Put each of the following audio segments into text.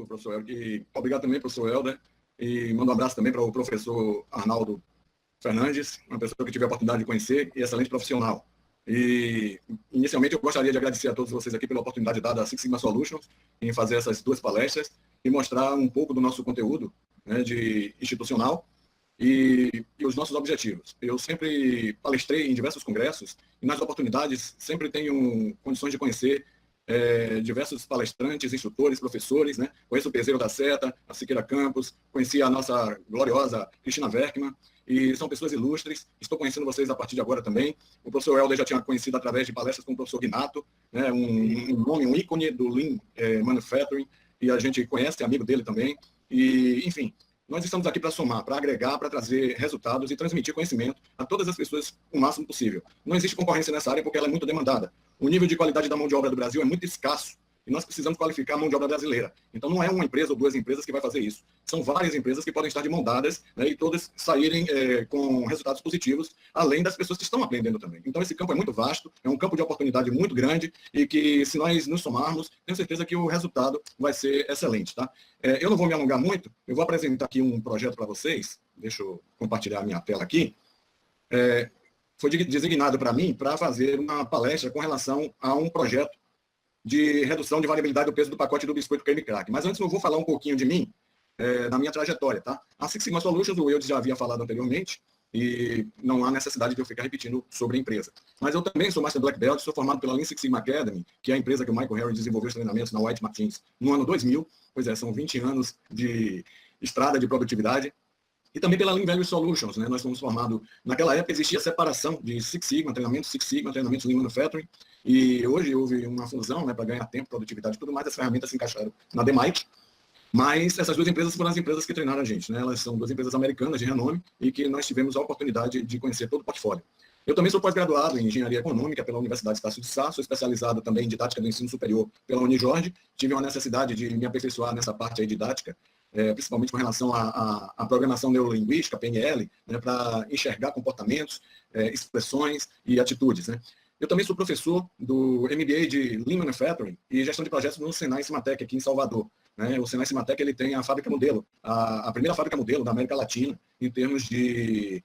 professor Helder, e obrigado também, professor Helder, e mando um abraço também para o professor Arnaldo Fernandes, uma pessoa que tive a oportunidade de conhecer e excelente profissional. E, inicialmente, eu gostaria de agradecer a todos vocês aqui pela oportunidade dada à Six Sigma Solutions em fazer essas duas palestras e mostrar um pouco do nosso conteúdo, né, de institucional e os nossos objetivos. Eu sempre palestrei em diversos congressos e, nas oportunidades, sempre tenho condições de conhecer diversos palestrantes, instrutores, professores, né? Conheço o Peseiro da Seta, a Siqueira Campos, conheci a nossa gloriosa Cristina Werkmann, e são pessoas ilustres. Estou conhecendo vocês a partir de agora também. O professor Helder já tinha conhecido através de palestras com o professor Guinato, né? um nome, um ícone do Lean Manufacturing, e a gente conhece, é amigo dele também. E, enfim, nós estamos aqui para somar, para agregar, para trazer resultados e transmitir conhecimento a todas as pessoas o máximo possível. Não existe concorrência nessa área porque ela é muito demandada. O nível de qualidade da mão de obra do Brasil é muito escasso e nós precisamos qualificar a mão de obra brasileira. Então, não é uma empresa ou duas empresas que vai fazer isso. São várias empresas que podem estar de mão dadas, né, e todas saírem com resultados positivos, além das pessoas que estão aprendendo também. Então, esse campo é muito vasto, é um campo de oportunidade muito grande e que, se nós nos somarmos, tenho certeza que o resultado vai ser excelente. Tá? Eu não vou me alongar muito, eu vou apresentar aqui um projeto para vocês. Deixa eu compartilhar a minha tela aqui. Foi designado para mim para fazer uma palestra com relação a um projeto de redução de variabilidade do peso do pacote do biscoito creme crack. Mas antes eu vou falar um pouquinho de mim, da minha trajetória. Tá? A Six Sigma Solutions, o Eudes já havia falado anteriormente, e não há necessidade de eu ficar repetindo sobre a empresa. Mas eu também sou Master Black Belt, sou formado pela Lean Six Sigma Academy, que é a empresa que o Michael Harry desenvolveu os treinamentos na White Martins no ano 2000. Pois é, são 20 anos de estrada de produtividade. E também pela Lean Value Solutions, né? Nós fomos formados, naquela época existia a separação de Six Sigma, treinamentos Lean Manufacturing, e hoje houve uma fusão, né, para ganhar tempo, produtividade e tudo mais, as ferramentas se encaixaram na DeMite, mas essas duas empresas foram as empresas que treinaram a gente, né? Elas são duas empresas americanas de renome e que nós tivemos a oportunidade de conhecer todo o portfólio. Eu também sou pós-graduado em Engenharia Econômica pela Universidade Estácio de Sá, sou especializado também em Didática do Ensino Superior pela Unijorge, tive uma necessidade de me aperfeiçoar nessa parte aí didática, principalmente com relação à programação neurolinguística, PNL, né, para enxergar comportamentos, expressões e atitudes. Né. Eu também sou professor do MBA de Lean Manufacturing e Gestão de Projetos no Senai Cimatec, aqui em Salvador. Né. O Senai Cimatec ele tem a fábrica modelo, a primeira fábrica modelo da América Latina, em termos de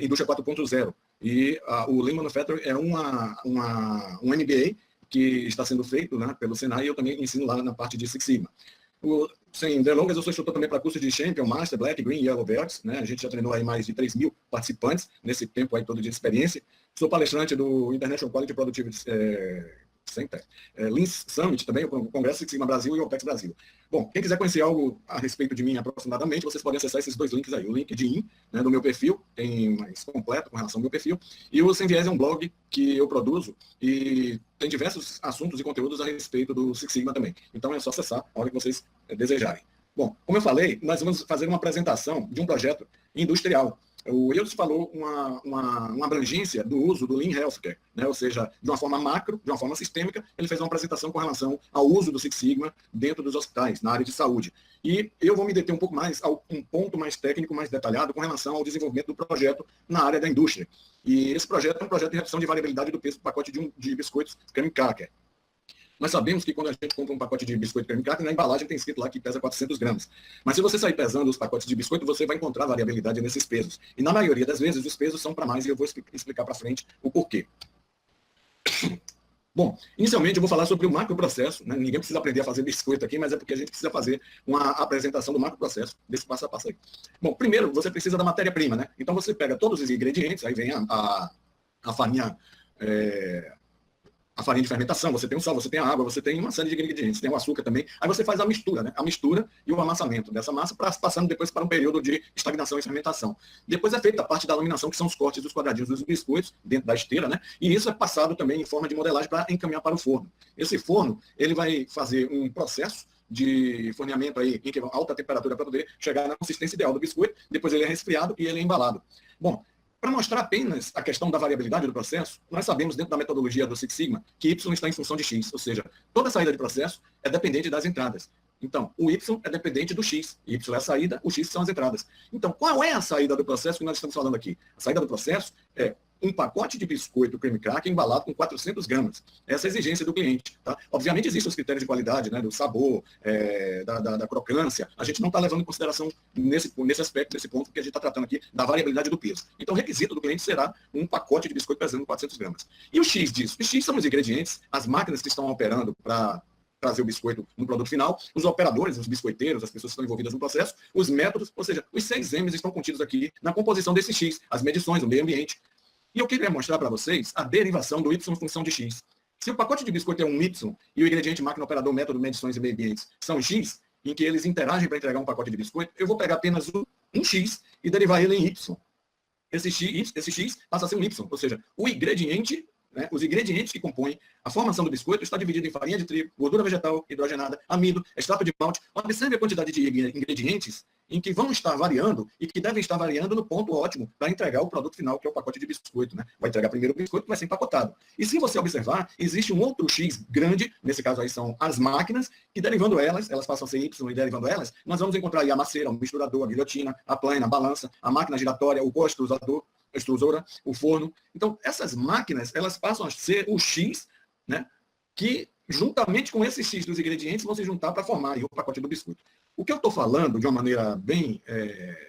indústria 4.0. E o Lean Manufacturing é um MBA que está sendo feito, né, pelo Senai, e eu também ensino lá na parte de Six Sigma. Sem delongas, eu sou instrutor também para cursos de Champion, Master, Black, Green e Yellow Belts, né? A gente já treinou aí mais de 3.000 participantes nesse tempo aí todo de experiência. Sou palestrante do International Quality Productivity Center, Lean Summit também, o Congresso Six Sigma Brasil e o OPEX Brasil. Bom, quem quiser conhecer algo a respeito de mim aprofundadamente, vocês podem acessar esses dois links aí. O LinkedIn, né, do meu perfil, tem mais completo com relação ao meu perfil, e o Sem Viés é um blog que eu produzo e tem diversos assuntos e conteúdos a respeito do Six Sigma também. Então é só acessar a hora que vocês desejarem. Bom, como eu falei, nós vamos fazer uma apresentação de um projeto industrial. O Eudes falou uma abrangência do uso do Lean Healthcare, né? Ou seja, de uma forma macro, de uma forma sistêmica, ele fez uma apresentação com relação ao uso do Six Sigma dentro dos hospitais, na área de saúde. E eu vou me deter um pouco mais a um ponto mais técnico, mais detalhado, com relação ao desenvolvimento do projeto na área da indústria. E esse projeto é um projeto de redução de variabilidade do peso do pacote de biscoitos creme cracker. Nós sabemos que quando a gente compra um pacote de biscoito creme cracker, na embalagem tem escrito lá que pesa 400 gramas. Mas se você sair pesando os pacotes de biscoito, você vai encontrar variabilidade nesses pesos. E na maioria das vezes, os pesos são para mais, e eu vou explicar para frente o porquê. Bom, inicialmente eu vou falar sobre o macroprocesso, né? Ninguém precisa aprender a fazer biscoito aqui, mas é porque a gente precisa fazer uma apresentação do macroprocesso, desse passo a passo aí. Bom, primeiro você precisa da matéria-prima, né? Então você pega todos os ingredientes, aí vem a farinha... A farinha de fermentação, você tem o sal, você tem a água, você tem uma série de ingredientes, tem o açúcar também. Aí você faz a mistura, né? A mistura e o amassamento dessa massa, passando depois para um período de estagnação e fermentação. Depois é feita a parte da laminação, que são os cortes dos quadradinhos dos biscoitos dentro da esteira, né? E isso é passado também em forma de modelagem para encaminhar para o forno. Esse forno, ele vai fazer um processo de forneamento aí em alta temperatura para poder chegar na consistência ideal do biscoito, depois ele é resfriado e ele é embalado. Bom, para mostrar apenas a questão da variabilidade do processo, nós sabemos dentro da metodologia do Six Sigma que Y está em função de X, ou seja, toda saída de processo é dependente das entradas. Então, o Y é dependente do X. Y é a saída, o X são as entradas. Então, qual é a saída do processo que nós estamos falando aqui? A saída do processo é um pacote de biscoito creme cracker embalado com 400 gramas. Essa é a exigência do cliente. Tá? Obviamente, existem os critérios de qualidade, né, do sabor, da crocância. A gente não está levando em consideração nesse aspecto, nesse ponto, que a gente está tratando aqui da variabilidade do peso. Então, o requisito do cliente será um pacote de biscoito pesando 400 gramas. E o X disso? O X são os ingredientes, as máquinas que estão operando para trazer o biscoito no produto final, os operadores, os biscoiteiros, as pessoas que estão envolvidas no processo, os métodos, ou seja, os 6 M's estão contidos aqui na composição desse X, as medições, o meio ambiente. E eu queria mostrar para vocês a derivação do Y função de X. Se o pacote de biscoito é um Y e o ingrediente máquina, operador, método, medições e meio ambiente são X, em que eles interagem para entregar um pacote de biscoito, eu vou pegar apenas um X e derivar ele em Y. Esse X passa a ser um Y, ou seja, o ingrediente, né, os ingredientes que compõem a formação do biscoito está dividido em farinha de trigo, gordura vegetal hidrogenada, amido, extrato de malte. Observe a quantidade de ingredientes em que vão estar variando e que devem estar variando no ponto ótimo para entregar o produto final, que é o pacote de biscoito. Né? Vai entregar primeiro o biscoito, que vai ser empacotado. E se você observar, existe um outro X grande, nesse caso aí são as máquinas, que derivando elas passam a ser Y e derivando elas, nós vamos encontrar aí a maceira, o misturador, a guilhotina, a plana, a balança, a máquina giratória, o coextrusador, a extrusora, o forno. Então, essas máquinas, elas passam a ser o X, né, que juntamente com esse X dos ingredientes vão se juntar para formar aí o pacote do biscoito. O que eu estou falando, de uma maneira bem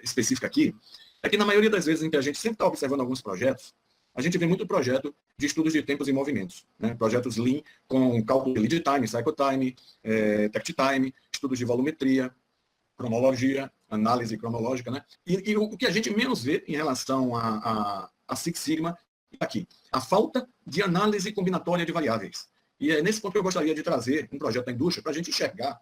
específica aqui, é que na maioria das vezes em que a gente sempre está observando alguns projetos, a gente vê muito projeto de estudos de tempos e movimentos, né? Projetos Lean com cálculo de lead time, cycle time, takt time, estudos de volumetria, cronologia, análise cronológica, né? E o que a gente menos vê em relação a Six Sigma é aqui, a falta de análise combinatória de variáveis. E é nesse ponto que eu gostaria de trazer um projeto da indústria para a gente enxergar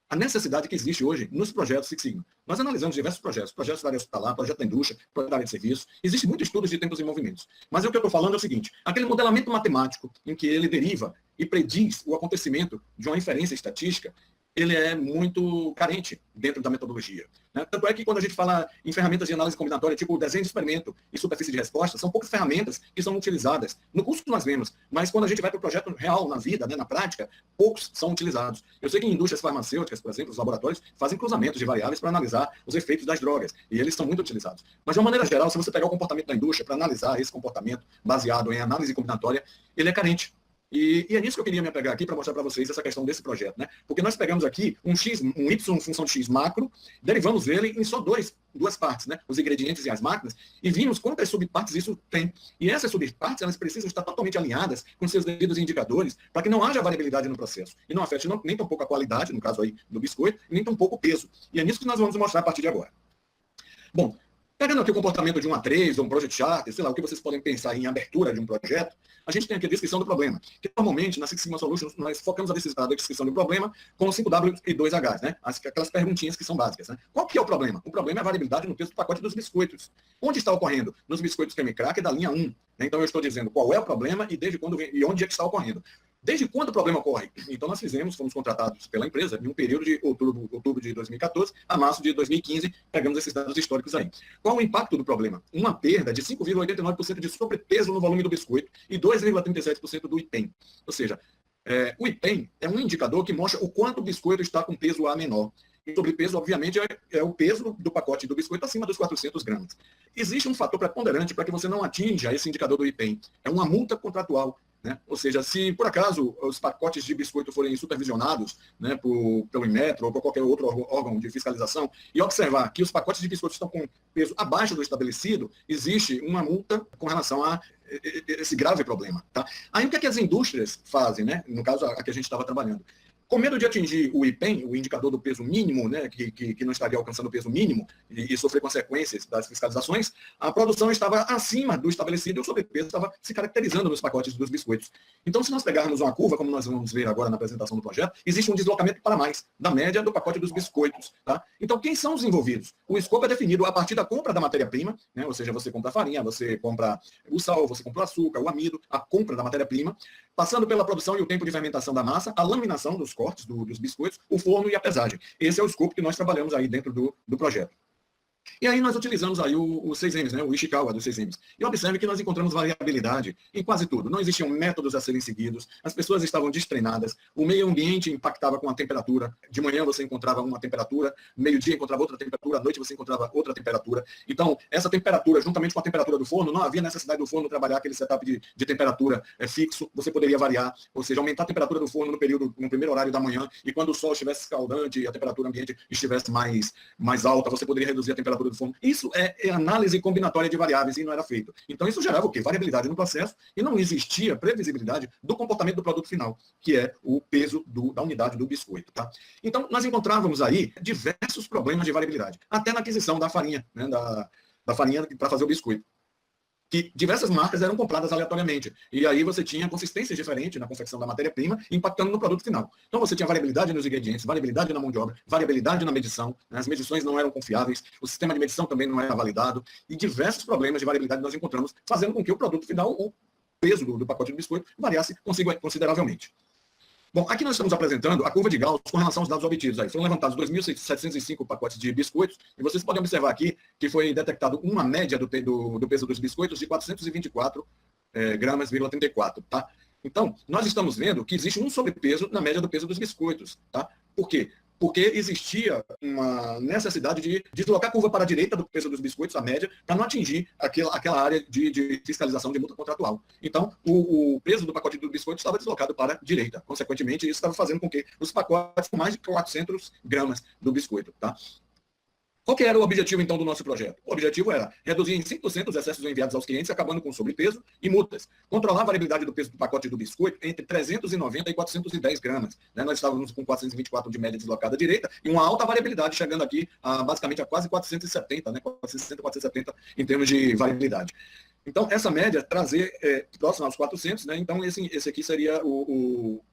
a necessidade que existe hoje nos projetos Six Sigma. Nós analisamos diversos projetos da área hospitalar, projeto da indústria, projeto da área de serviço. Existe muito estudos de tempos e movimentos. Mas o que eu estou falando é o seguinte, aquele modelamento matemático em que ele deriva e prediz o acontecimento de uma inferência estatística, ele é muito carente dentro da metodologia. Né? Tanto é que quando a gente fala em ferramentas de análise combinatória, tipo desenho de experimento e superfície de resposta, são poucas ferramentas que são utilizadas. No curso nós vemos, mas quando a gente vai para o projeto real, na vida, né, na prática, poucos são utilizados. Eu sei que em indústrias farmacêuticas, por exemplo, os laboratórios fazem cruzamentos de variáveis para analisar os efeitos das drogas, e eles são muito utilizados. Mas de uma maneira geral, se você pegar o comportamento da indústria para analisar esse comportamento baseado em análise combinatória, ele é carente. E é nisso que eu queria me apegar aqui para mostrar para vocês essa questão desse projeto, né? Porque nós pegamos aqui um Y função de X macro, derivamos ele em só duas partes, né? Os ingredientes e as máquinas, e vimos quantas subpartes isso tem. E essas subpartes, elas precisam estar totalmente alinhadas com seus devidos indicadores para que não haja variabilidade no processo. E não afete nem tão pouco a qualidade, no caso aí do biscoito, nem tão pouco o peso. E é nisso que nós vamos mostrar a partir de agora. Bom, pegando aqui o comportamento de um A3, ou um Project Chart, sei lá, o que vocês podem pensar em abertura de um projeto, a gente tem aqui a descrição do problema. Que normalmente, na Six Sigma Solutions, nós focamos a descrição do problema com 5W e 2Hs, né? Aquelas perguntinhas que são básicas. Né? Qual que é o problema? O problema é a variabilidade no peso do pacote dos biscoitos. Onde está ocorrendo? Nos biscoitos creme cracker da linha 1. Né? Então, eu estou dizendo qual é o problema e desde quando e onde é que está ocorrendo. Desde quando o problema ocorre? Então, nós fomos contratados pela empresa em um período de outubro de 2014 a março de 2015, pegamos esses dados históricos aí. Qual o impacto do problema? Uma perda de 5,89% de sobrepeso no volume do biscoito e 2,37% do IPEM. Ou seja, o IPEM é um indicador que mostra o quanto o biscoito está com peso A menor. E sobrepeso, obviamente, é o peso do pacote do biscoito acima dos 400 gramas. Existe um fator preponderante para que você não atinja esse indicador do IPEM. É uma multa contratual. Né? Ou seja, se por acaso os pacotes de biscoito forem supervisionados, né, pelo Inmetro ou por qualquer outro órgão de fiscalização e observar que os pacotes de biscoito estão com peso abaixo do estabelecido, existe uma multa com relação a esse grave problema. Tá? Aí o que é que as indústrias fazem, né? No caso a que a gente estava trabalhando? Com medo de atingir o IPEM, o indicador do peso mínimo, né, que não estaria alcançando o peso mínimo e sofrer consequências das fiscalizações, a produção estava acima do estabelecido e o sobrepeso estava se caracterizando nos pacotes dos biscoitos. Então, se nós pegarmos uma curva, como nós vamos ver agora na apresentação do projeto, existe um deslocamento para mais da média do pacote dos biscoitos. Tá? Então, quem são os envolvidos? O escopo é definido a partir da compra da matéria-prima, né, ou seja, você compra a farinha, você compra o sal, você compra o açúcar, o amido, a compra da matéria-prima, passando pela produção e o tempo de fermentação da massa, a laminação dos cortes dos biscoitos, o forno e a pesagem. Esse é o escopo que nós trabalhamos aí dentro do projeto. E aí nós utilizamos aí o 6Ms, né, o Ishikawa dos 6Ms. E observe que nós encontramos variabilidade em quase tudo. Não existiam métodos a serem seguidos, as pessoas estavam destreinadas, o meio ambiente impactava com a temperatura. De manhã você encontrava uma temperatura, meio-dia encontrava outra temperatura, à noite você encontrava outra temperatura. Então, essa temperatura, juntamente com a temperatura do forno, não havia necessidade do forno trabalhar aquele setup de temperatura fixo, você poderia variar, ou seja, aumentar a temperatura do forno no primeiro horário da manhã, e quando o sol estivesse escaldante e a temperatura ambiente estivesse mais alta, você poderia reduzir a temperatura do forno. Isso é análise combinatória de variáveis e não era feito. Então isso gerava o quê? Variabilidade no processo e não existia previsibilidade do comportamento do produto final, que é o peso da unidade do biscoito. Tá? Então nós encontrávamos aí diversos problemas de variabilidade, até na aquisição da farinha, né, da farinha para fazer o biscoito, que diversas marcas eram compradas aleatoriamente. E aí você tinha consistências diferentes na confecção da matéria-prima, impactando no produto final. Então você tinha variabilidade nos ingredientes, variabilidade na mão de obra, variabilidade na medição, né? As medições não eram confiáveis, o sistema de medição também não era validado, e diversos problemas de variabilidade nós encontramos, fazendo com que o produto final, o peso do pacote de biscoito, variasse consideravelmente. Bom, aqui nós estamos apresentando a curva de Gauss com relação aos dados obtidos. Aí foram levantados 2.705 pacotes de biscoitos, e vocês podem observar aqui que foi detectado uma média do peso dos biscoitos de 424 gramas,34, tá? Então, nós estamos vendo que existe um sobrepeso na média do peso dos biscoitos, tá? Por quê? Porque existia uma necessidade de deslocar a curva para a direita do peso dos biscoitos, a média, para não atingir aquela área de fiscalização de multa contratual. Então, o peso do pacote do biscoito estava deslocado para a direita. Consequentemente, isso estava fazendo com que os pacotes com mais de 400 gramas do biscoito. Tá? Qual que era o objetivo, então, do nosso projeto? O objetivo era reduzir em 5% os excessos enviados aos clientes, acabando com sobrepeso e multas. Controlar a variabilidade do peso do pacote do biscoito entre 390 e 410 gramas. Né? Nós estávamos com 424 de média deslocada à direita e uma alta variabilidade, chegando aqui basicamente a quase 470, né? 460, 470 em termos de variabilidade. Então, essa média trazer próximo aos 400, né? Então esse aqui seria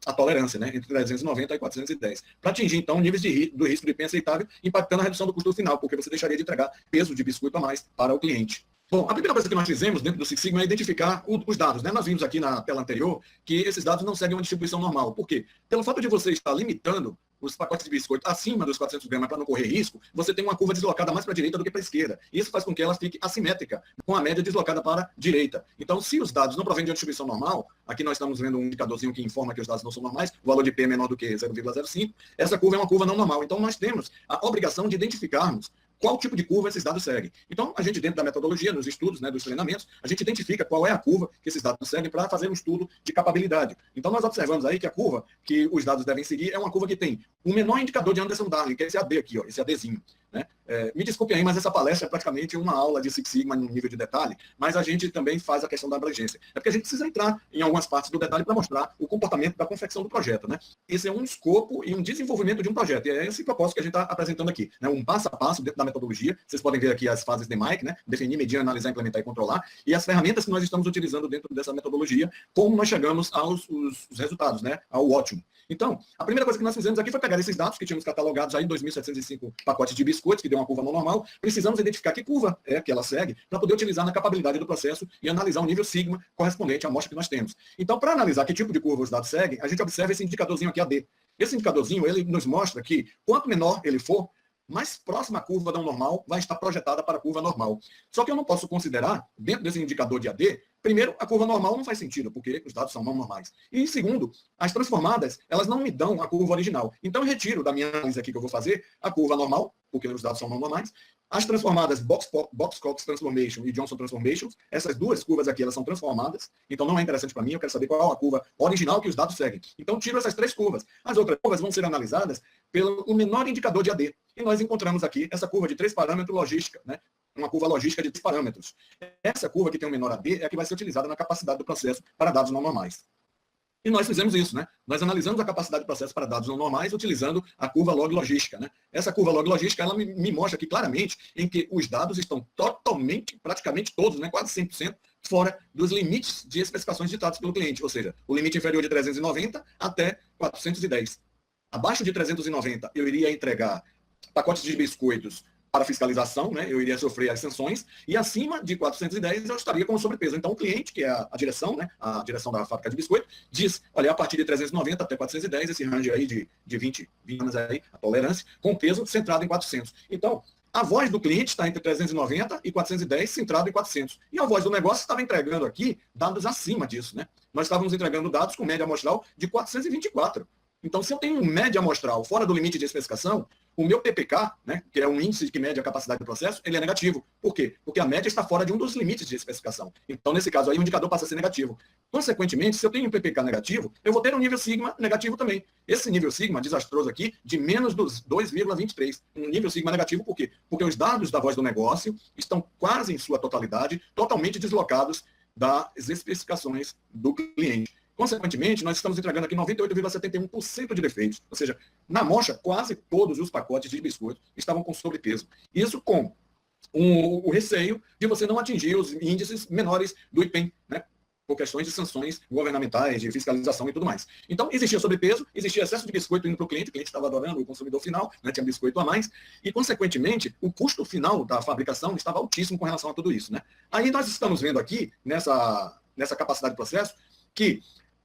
a tolerância, né? Entre 390 e 410. Para atingir, então, níveis do risco de PEN aceitável, impactando a redução do custo final, porque você deixaria de entregar peso de biscoito a mais para o cliente. Bom, a primeira coisa que nós fizemos dentro do Six Sigma é identificar os dados, né? Nós vimos aqui na tela anterior que esses dados não seguem uma distribuição normal. Por quê? Pelo fato de você estar limitando os pacotes de biscoito acima dos 400 gramas para não correr risco, você tem uma curva deslocada mais para a direita do que para a esquerda. Isso faz com que ela fique assimétrica, com a média deslocada para a direita. Então, se os dados não provêm de uma distribuição normal, aqui nós estamos vendo um indicadorzinho que informa que os dados não são normais, o valor de P é menor do que 0,05, essa curva é uma curva não normal. Então, nós temos a obrigação de identificarmos qual tipo de curva esses dados seguem. Então, a gente, dentro da metodologia, nos estudos, né, dos treinamentos, a gente identifica qual é a curva que esses dados seguem para fazer um estudo de capabilidade. Então, nós observamos aí que a curva que os dados devem seguir é uma curva que tem o menor indicador de Anderson-Darling, que é esse AD aqui, ó, esse ADzinho. Né? Me desculpem aí, mas essa palestra é praticamente uma aula de Six Sigma em nível de detalhe, mas a gente também faz a questão da abrangência. É porque a gente precisa entrar em algumas partes do detalhe para mostrar o comportamento da confecção do projeto. Né? Esse é um escopo e um desenvolvimento de um projeto, e é esse propósito que a gente está apresentando aqui. Né? Um passo a passo dentro da metodologia. Vocês podem ver aqui as fases de Mike, né? Definir, medir, analisar, implementar e controlar, e as ferramentas que nós estamos utilizando dentro dessa metodologia, como nós chegamos aos resultados, né? Ao ótimo. Então, a primeira coisa que nós fizemos aqui foi pegar esses dados que tínhamos catalogados aí, 2.705 pacotes de biscoitos, que deu uma curva não normal. Precisamos identificar que curva é que ela segue, para poder utilizar na capabilidade do processo e analisar o nível sigma correspondente à amostra que nós temos. Então, para analisar que tipo de curva os dados seguem, a gente observa esse indicadorzinho aqui, AD. Esse indicadorzinho, ele nos mostra que, quanto menor ele for, mais próxima a curva não normal vai estar projetada para a curva normal. Só que eu não posso considerar, dentro desse indicador de AD, primeiro, a curva normal não faz sentido, porque os dados são não normais. E segundo, as transformadas, elas não me dão a curva original. Então, eu retiro da minha análise aqui que eu vou fazer a curva normal, porque os dados são não normais. As transformadas Box-Cox Transformation e Johnson Transformation, essas duas curvas aqui, elas são transformadas, então não é interessante para mim, eu quero saber qual é a curva original que os dados seguem. Então, tiro essas três curvas. As outras curvas vão ser analisadas pelo menor indicador de AD. E nós encontramos aqui essa curva de 3 parâmetros logística, né? Uma curva logística de 3 parâmetros. Essa curva que tem o menor AD é a que vai ser utilizada na capacidade do processo para dados não normais. E nós fizemos isso, né? Nós analisamos a capacidade do processo para dados não normais utilizando a curva log logística, né? Essa curva log logística, ela me mostra aqui claramente em que os dados estão totalmente, praticamente todos, né? Quase 100%, fora dos limites de especificações ditados pelo cliente, ou seja, o limite inferior de 390 até 410. Abaixo de 390, eu iria entregar pacotes de biscoitos para fiscalização, né, eu iria sofrer as sanções, e acima de 410 eu estaria com sobrepeso. Então o cliente, que é a direção, né, a direção da fábrica de biscoito, diz, olha, a partir de 390 até 410, esse range aí de 20 anos aí, a tolerância, com peso centrado em 400. Então, A voz do cliente está entre 390 e 410, centrado em 400. E a voz do negócio estava entregando aqui dados acima disso, né? Nós estávamos entregando dados com média amostral de 424. Então, se eu tenho média amostral fora do limite de especificação, o meu PPK, né, que é um índice que mede a capacidade do processo, ele é negativo. Por quê? Porque a média está fora de um dos limites de especificação. Então, nesse caso aí, o indicador passa a ser negativo. Consequentemente, se eu tenho um PPK negativo, eu vou ter um nível sigma negativo também. Esse nível sigma, desastroso aqui, de menos dos 2,23. Um nível sigma negativo por quê? Porque os dados da voz do negócio estão quase em sua totalidade, totalmente deslocados das especificações do cliente. Consequentemente, nós estamos entregando aqui 98,71% de defeitos. Ou seja, na amostra, quase todos os pacotes de biscoito estavam com sobrepeso. Isso com o receio de você não atingir os índices menores do IPEM, né? Por questões de sanções governamentais, de fiscalização e tudo mais. Então, existia sobrepeso, existia excesso de biscoito indo para o cliente estava adorando, o consumidor final, né, tinha biscoito a mais, e, consequentemente, o custo final da fabricação estava altíssimo com relação a tudo isso, né? Aí nós estamos vendo aqui, nessa capacidade de processo, que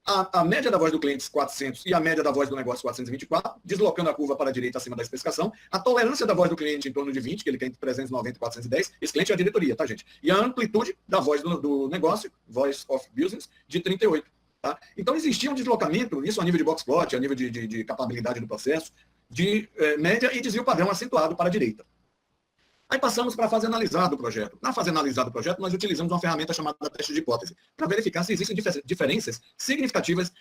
a média da voz do cliente 400 e a média da voz do negócio 424, deslocando a curva para a direita acima da especificação, a tolerância da voz do cliente em torno de 20, que ele tem entre 390 e 410, esse cliente é a diretoria, tá, gente? E a amplitude da voz do negócio, voice of business, de 38. Tá? Então, existia um deslocamento, isso a nível de box plot, a nível de capabilidade do processo, de média e desvio padrão acentuado para a direita. Aí passamos para a fase analisada do projeto. Na fase analisada do projeto, nós utilizamos uma ferramenta chamada teste de hipótese, para verificar se existem diferenças significativas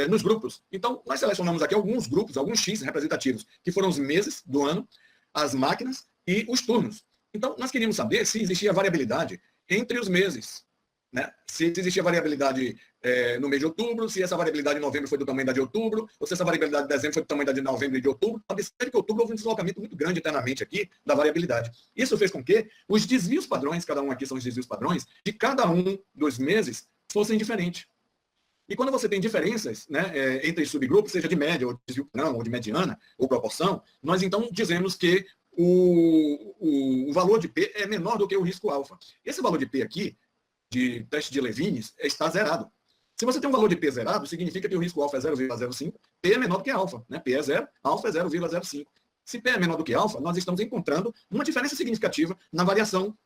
nos grupos. Então, nós selecionamos aqui alguns grupos, alguns X representativos, que foram os meses do ano, as máquinas e os turnos. Então, nós queríamos saber se existia variabilidade entre os meses, né? Se existia variabilidade no mês de outubro, se essa variabilidade em novembro foi do tamanho da de outubro, ou se essa variabilidade de dezembro foi do tamanho da de novembro e de outubro. Observe que outubro houve um deslocamento muito grande internamente aqui da variabilidade. Isso fez com que os desvios padrões, cada um aqui são os desvios padrões, de cada um dos meses fossem diferentes. E quando você tem diferenças, né, entre subgrupos, seja de média, ou desvio padrão, ou de mediana, ou proporção, nós então dizemos que o valor de P é menor do que o risco alfa. Esse valor de P aqui, de teste de Levines, está zerado. Se você tem um valor de P zerado, significa que o risco alfa é 0,05, P é menor do que alfa, né? P é 0, alfa é 0,05. Se P é menor do que alfa, nós estamos encontrando uma diferença significativa na variação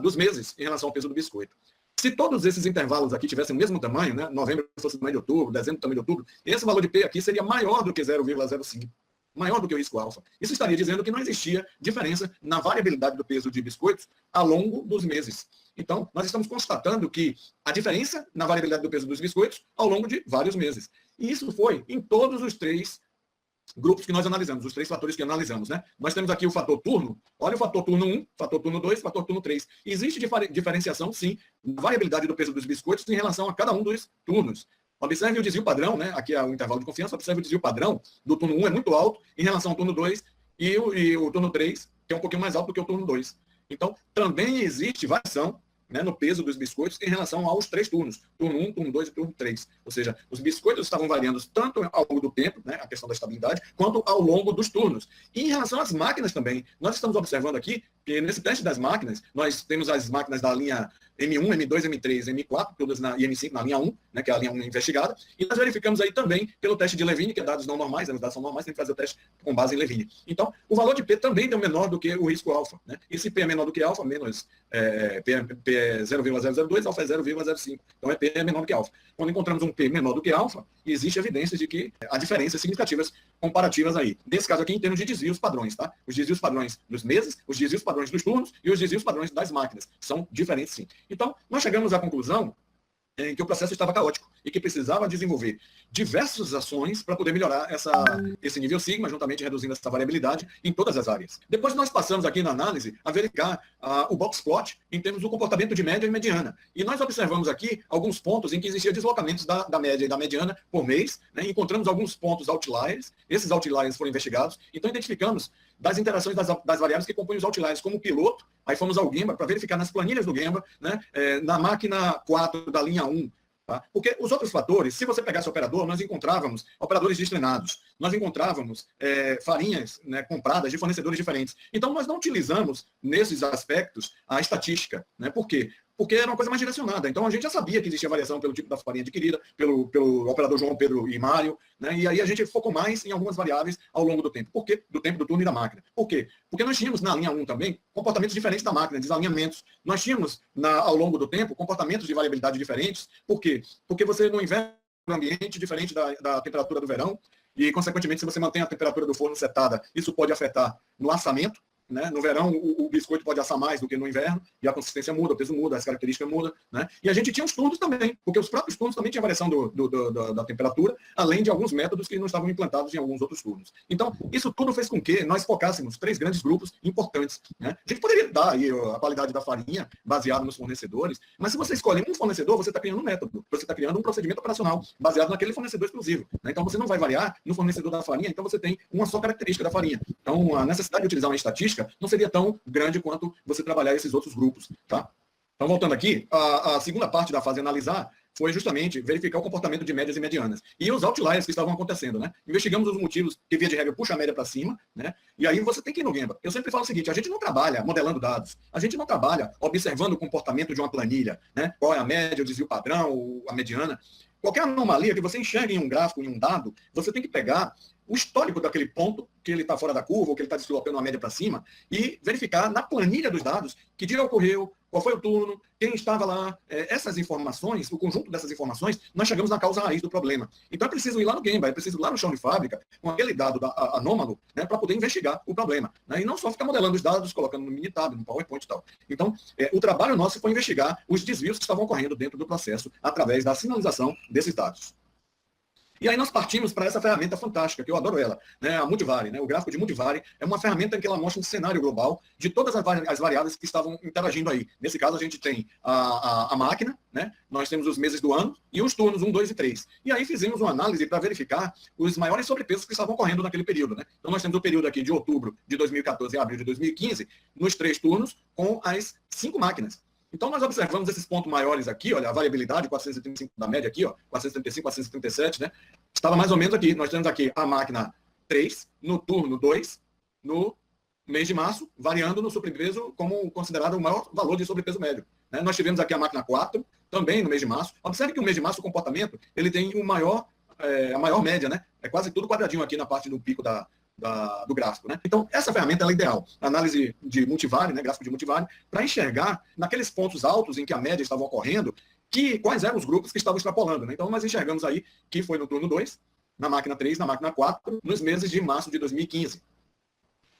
dos meses em relação ao peso do biscoito. Se todos esses intervalos aqui tivessem o mesmo tamanho, né? Novembro fosse o tamanho de outubro, dezembro o tamanho de outubro, esse valor de P aqui seria maior do que 0,05. Maior do que o risco alfa. Isso estaria dizendo que não existia diferença na variabilidade do peso de biscoitos ao longo dos meses. Então, nós estamos constatando que a diferença na variabilidade do peso dos biscoitos ao longo de vários meses. E isso foi em todos os três grupos que nós analisamos, os três fatores que analisamos, né? Nós temos aqui o fator turno. Olha o fator turno 1, fator turno 2, fator turno 3. Existe diferenciação, sim, na variabilidade do peso dos biscoitos em relação a cada um dos turnos. Observe o desvio padrão, né? Aqui é o intervalo de confiança. Observe o desvio padrão do turno 1 é muito alto em relação ao turno 2 e o turno 3, que é um pouquinho mais alto do que o turno 2. Então, também existe variação, né, no peso dos biscoitos em relação aos três turnos, turno 1, turno 2 e turno 3. Ou seja, os biscoitos estavam variando tanto ao longo do tempo, né, a questão da estabilidade, quanto ao longo dos turnos. E em relação às máquinas também, nós estamos observando aqui que nesse teste das máquinas, nós temos as máquinas da linha M1, M2, M3, M4, todas e M5 na linha 1, né, que é a linha 1 investigada, e nós verificamos aí também pelo teste de Levine, que é dados não normais, os dados são normais, tem que fazer o teste com base em Levine. Então, o valor de P também é menor do que o risco alfa, né? E se P é menor do que alfa, menos P é 0,002, alfa é 0,05. Então, P é menor do que alfa. Quando encontramos um P menor do que alfa, existe evidência de que há diferenças significativas comparativas aí. Nesse caso aqui, em termos de desvios padrões, tá? Os desvios padrões dos meses, os desvios padrões dos turnos e os desvios padrões das máquinas. São diferentes, sim. Então, nós chegamos à conclusão em que o processo estava caótico e que precisava desenvolver diversas ações para poder melhorar esse nível sigma, juntamente reduzindo essa variabilidade em todas as áreas. Depois nós passamos aqui na análise a verificar o box plot em termos do comportamento de média e mediana. E nós observamos aqui alguns pontos em que existiam deslocamentos da média e da mediana por mês, né? Encontramos alguns pontos outliers, esses outliers foram investigados, então identificamos das interações das variáveis que compõem os outliers como piloto, aí fomos ao Gemba para verificar nas planilhas do Gemba, né, na máquina 4 da linha 1, tá? Porque os outros fatores, se você pegasse o operador, nós encontrávamos operadores destrenados, nós encontrávamos farinhas, né, compradas de fornecedores diferentes. Então, nós não utilizamos, nesses aspectos, a estatística, né? Por quê? porque era uma coisa mais direcionada. Então, a gente já sabia que existia variação pelo tipo da farinha adquirida, pelo operador João Pedro e Mário, né? E aí a gente focou mais em algumas variáveis ao longo do tempo. Por quê? Do tempo do turno e da máquina. Por quê? Porque nós tínhamos na linha 1 também comportamentos diferentes da máquina, desalinhamentos. Nós tínhamos, ao longo do tempo, comportamentos de variabilidade diferentes. Por quê? Porque você no inverno um ambiente diferente da temperatura do verão e, consequentemente, se você mantém a temperatura do forno setada, isso pode afetar no assamento, né? No verão, o biscoito pode assar mais do que no inverno, e a consistência muda, o peso muda, as características mudam. Né? E a gente tinha os turnos também, porque os próprios turnos também tinham variação da temperatura, além de alguns métodos que não estavam implantados em alguns outros turnos. Então, isso tudo fez com que nós focássemos 3 grandes grupos importantes. Né? A gente poderia dar aí a qualidade da farinha baseado nos fornecedores, mas se você escolhe um fornecedor, você está criando um método, você está criando um procedimento operacional baseado naquele fornecedor exclusivo. Né? Então, você não vai variar no fornecedor da farinha, então você tem uma só característica da farinha. Então, a necessidade de utilizar uma estatística não seria tão grande quanto você trabalhar esses outros grupos. Tá? Então, voltando aqui, a segunda parte da fase analisar foi justamente verificar o comportamento de médias e medianas. E os outliers que estavam acontecendo. Né? Investigamos os motivos que, via de regra, puxa a média para cima. Né? E aí você tem que ir no Gemba. Eu sempre falo o seguinte, a gente não trabalha modelando dados. A gente não trabalha observando o comportamento de uma planilha. Né? Qual é a média, o desvio padrão, a mediana. Qualquer anomalia que você enxergue em um gráfico, em um dado, você tem que pegar o histórico daquele ponto, que ele está fora da curva, ou que ele está deslocando uma média para cima, e verificar na planilha dos dados que dia ocorreu, qual foi o turno, quem estava lá. Essas informações, o conjunto dessas informações, nós chegamos na causa raiz do problema. Então é preciso ir lá no Gemba, é preciso ir lá no chão de fábrica, com aquele dado anômalo, né, para poder investigar o problema. Né, e não só ficar modelando os dados, colocando no Minitab, no PowerPoint e tal. Então, o trabalho nosso foi investigar os desvios que estavam ocorrendo dentro do processo, através da sinalização desses dados. E aí nós partimos para essa ferramenta fantástica, que eu adoro ela, né? A Multivare. Né? O gráfico de Multivare é uma ferramenta em que ela mostra um cenário global de todas as variáveis que estavam interagindo aí. Nesse caso, a gente tem a máquina, né? Nós temos os meses do ano e os turnos 1, 2 e 3. E aí fizemos uma análise para verificar os maiores sobrepesos que estavam ocorrendo naquele período. Né? Então nós temos o período aqui de outubro de 2014 a abril de 2015, nos 3 turnos, com as 5 máquinas. Então, nós observamos esses pontos maiores aqui, olha, a variabilidade, 435 da média aqui, ó, 435, 437, né? Estava mais ou menos aqui. Nós temos aqui a máquina 3, no turno 2, no mês de março, variando no sobrepeso como considerado o maior valor de sobrepeso médio. Né? Nós tivemos aqui a máquina 4, também no mês de março. Observe que o mês de março, o comportamento, ele tem a maior média, né? É quase tudo quadradinho aqui na parte do pico do gráfico. Né? Então, essa ferramenta é ideal. Análise de Multivare, né, gráfico de Multivare, para enxergar naqueles pontos altos em que a média estava ocorrendo, quais eram os grupos que estavam extrapolando. Né? Então, nós enxergamos aí que foi no turno 2, na máquina 3, na máquina 4, nos meses de março de 2015.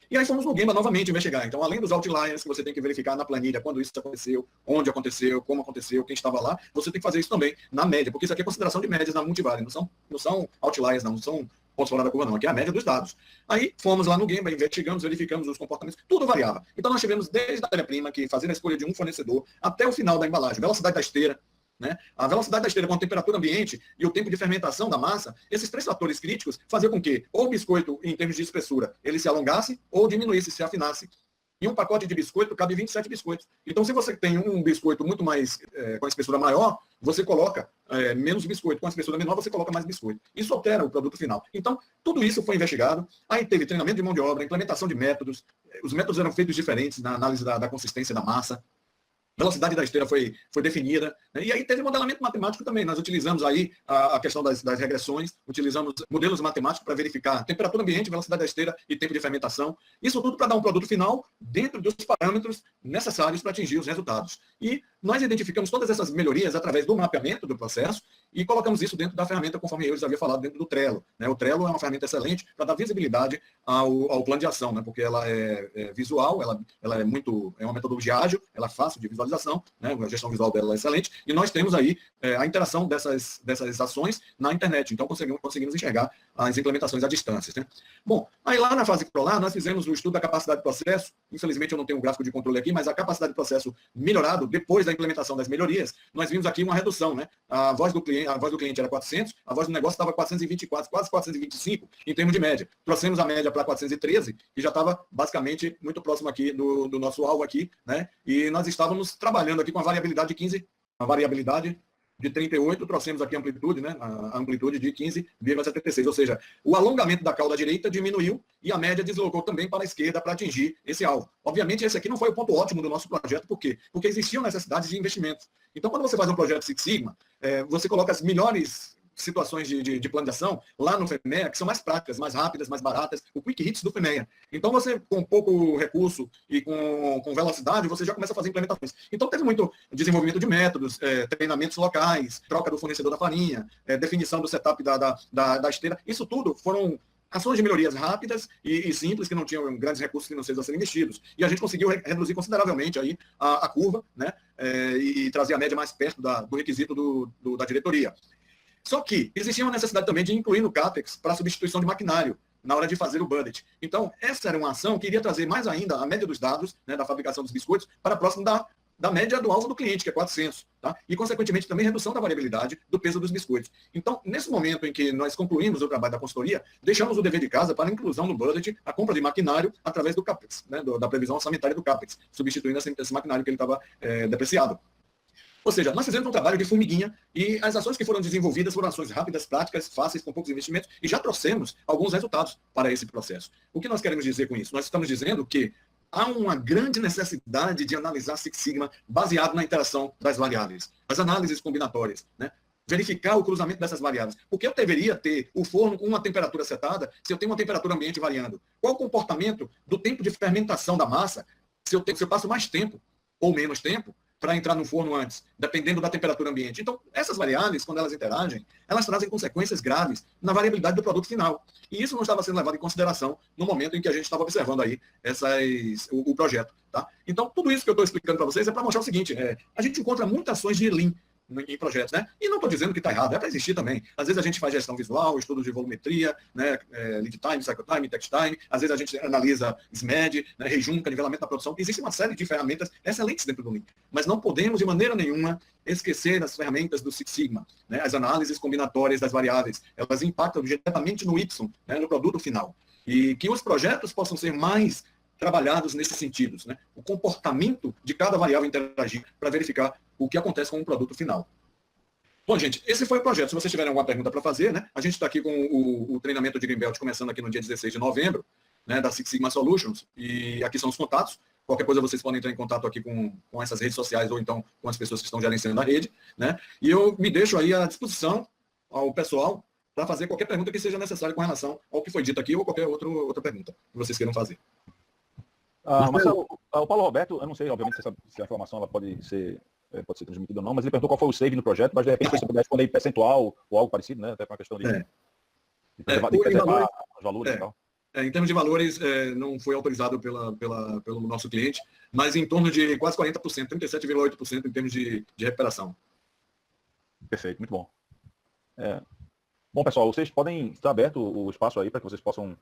E aí fomos no Gemba novamente investigar. Então, além dos outliers que você tem que verificar na planilha, quando isso aconteceu, onde aconteceu, como aconteceu, quem estava lá, você tem que fazer isso também na média, porque isso aqui é consideração de médias na Multivare, não são outliers, não são pontos fora da curva, não. Aqui é a média dos dados. Aí fomos lá no Gemba, investigamos, verificamos os comportamentos, tudo variava. Então nós tivemos desde a matéria-prima, que fazia a escolha de um fornecedor, até o final da embalagem, velocidade da esteira, né? A velocidade da esteira com a temperatura ambiente e o tempo de fermentação da massa, esses 3 fatores críticos faziam com que ou o biscoito, em termos de espessura, ele se alongasse ou diminuísse, se afinasse. Em um pacote de biscoito cabe 27 biscoitos. Então, se você tem um biscoito muito mais com a espessura maior, você coloca menos biscoito. Com a espessura menor, você coloca mais biscoito. Isso altera o produto final. Então, tudo isso foi investigado. Aí teve treinamento de mão de obra, implementação de métodos. Os métodos eram feitos diferentes na análise da consistência da massa. Velocidade da esteira foi definida. Né? E aí teve modelamento matemático também. Nós utilizamos aí a questão das regressões, utilizamos modelos matemáticos para verificar temperatura ambiente, velocidade da esteira e tempo de fermentação. Isso tudo para dar um produto final dentro dos parâmetros necessários para atingir os resultados. E nós identificamos todas essas melhorias através do mapeamento do processo e colocamos isso dentro da ferramenta, conforme eu já havia falado, dentro do Trello. Né? O Trello é uma ferramenta excelente para dar visibilidade ao plano de ação, né? Porque ela é visual, ela é uma metodologia ágil, ela é fácil de visualização, né? A gestão visual dela é excelente, e nós temos aí a interação dessas ações na internet, então conseguimos enxergar as implementações à distância. Né? Bom, aí lá na fase controlar, nós fizemos o estudo da capacidade de processo, infelizmente eu não tenho um gráfico de controle aqui, mas a capacidade de processo melhorado, depois da implementação das melhorias, nós vimos aqui uma redução, né? A voz do cliente era 400, a voz do negócio estava 424, quase 425 em termos de média. Trouxemos a média para 413, que já estava basicamente muito próximo aqui do nosso alvo aqui, né? E nós estávamos trabalhando aqui com a variabilidade de 15, a variabilidade de 38, trouxemos aqui a amplitude, né, a amplitude de 15,76, ou seja, o alongamento da cauda direita diminuiu e a média deslocou também para a esquerda para atingir esse alvo. Obviamente, esse aqui não foi o ponto ótimo do nosso projeto, por quê? Porque existiam necessidades de investimentos. Então, quando você faz um projeto Six Sigma, você coloca as melhores situações de plano de ação lá no FEMEA, que são mais práticas, mais rápidas, mais baratas, o Quick Hits do FEMEA. Então, você, com pouco recurso e com velocidade, você já começa a fazer implementações. Então, teve muito desenvolvimento de métodos, treinamentos locais, troca do fornecedor da farinha, definição do setup da esteira. Isso tudo foram ações de melhorias rápidas e simples, que não tinham grandes recursos financeiros a serem investidos. E a gente conseguiu reduzir consideravelmente aí a curva, né, e trazer a média mais perto do requisito da diretoria. Só que existia uma necessidade também de incluir no CAPEX para substituição de maquinário na hora de fazer o budget. Então, essa era uma ação que iria trazer mais ainda a média dos dados, né, da fabricação dos biscoitos para próximo da média do alvo do cliente, que é 400. Tá? E, consequentemente, também redução da variabilidade do peso dos biscoitos. Então, nesse momento em que nós concluímos o trabalho da consultoria, deixamos o dever de casa para a inclusão no budget, a compra de maquinário através do CAPEX, né, da previsão orçamentária do CAPEX, substituindo esse maquinário que ele estava depreciado. Ou seja, nós fizemos um trabalho de formiguinha e as ações que foram desenvolvidas foram ações rápidas, práticas, fáceis, com poucos investimentos, e já trouxemos alguns resultados para esse processo. O que nós queremos dizer com isso? Nós estamos dizendo que há uma grande necessidade de analisar Six Sigma baseado na interação das variáveis, as análises combinatórias, né? Verificar o cruzamento dessas variáveis. Porque eu deveria ter o forno com uma temperatura setada se eu tenho uma temperatura ambiente variando? Qual o comportamento do tempo de fermentação da massa se eu passo mais tempo ou menos tempo para entrar no forno antes, dependendo da temperatura ambiente? Então, essas variáveis, quando elas interagem, elas trazem consequências graves na variabilidade do produto final. E isso não estava sendo levado em consideração no momento em que a gente estava observando aí o projeto. Tá? Então, tudo isso que eu estou explicando para vocês é para mostrar o seguinte, a gente encontra muitas ações de Lean em projetos, né? E não estou dizendo que está errado, é para existir também. Às vezes a gente faz gestão visual, estudos de volumetria, né? Lead time, cycle time, text time, às vezes a gente analisa SMED, né? Rejunca, nivelamento da produção. Existe uma série de ferramentas excelentes dentro do Lean, mas não podemos de maneira nenhuma esquecer as ferramentas do Six Sigma, né? As análises combinatórias das variáveis, elas impactam diretamente no Y, né? No produto final. E que os projetos possam ser mais trabalhados nesses sentidos, né? O comportamento de cada variável interagir para verificar o que acontece com o produto final. Bom, gente, esse foi o projeto. Se vocês tiverem alguma pergunta para fazer, né? A gente está aqui com o treinamento de Greenbelt começando aqui no dia 16 de novembro, né? Da Six Sigma Solutions. E aqui são os contatos. Qualquer coisa vocês podem entrar em contato aqui com essas redes sociais ou então com as pessoas que estão gerenciando a rede, né? E eu me deixo aí à disposição ao pessoal para fazer qualquer pergunta que seja necessária com relação ao que foi dito aqui ou qualquer outra pergunta que vocês queiram fazer. Marcelo, o Paulo Roberto, eu não sei, obviamente, se a informação ela pode ser transmitida ou não, mas ele perguntou qual foi o save no projeto, mas de repente você puder responder em percentual ou algo parecido, né? Até com a questão de preservar os valores e tal. Em termos de valores, não foi autorizado pelo nosso cliente, mas em torno de quase 40%, 37,8% em termos de recuperação. Perfeito, muito bom. Bom, pessoal, vocês podem estar aberto o espaço aí para que vocês possam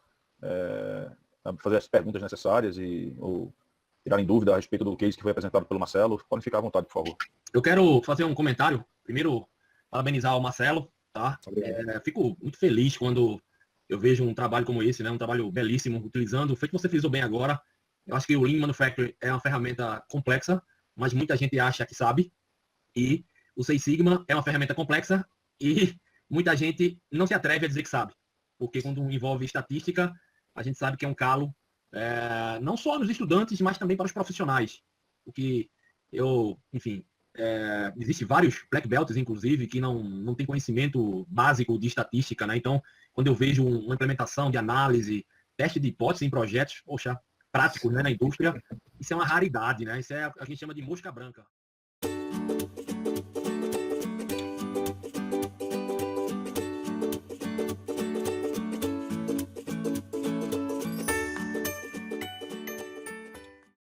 fazer as perguntas necessárias ou tirarem dúvida a respeito do case que foi apresentado pelo Marcelo. Podem ficar à vontade, por favor. Eu quero fazer um comentário. Primeiro, parabenizar o Marcelo. Tá? Fico muito feliz quando eu vejo um trabalho como esse, né? Um trabalho belíssimo, utilizando, feito que você frisou bem agora. Eu acho que o Lean Manufacturing é uma ferramenta complexa, mas muita gente acha que sabe. E o Six Sigma é uma ferramenta complexa e muita gente não se atreve a dizer que sabe. Porque quando envolve estatística, a gente sabe que é um calo, não só nos estudantes, mas também para os profissionais. Porque existem vários black belts, inclusive, que não tem conhecimento básico de estatística, né? Então, quando eu vejo uma implementação de análise, teste de hipótese em projetos, práticos, né, na indústria, isso é uma raridade, né? Isso é o que a gente chama de mosca branca.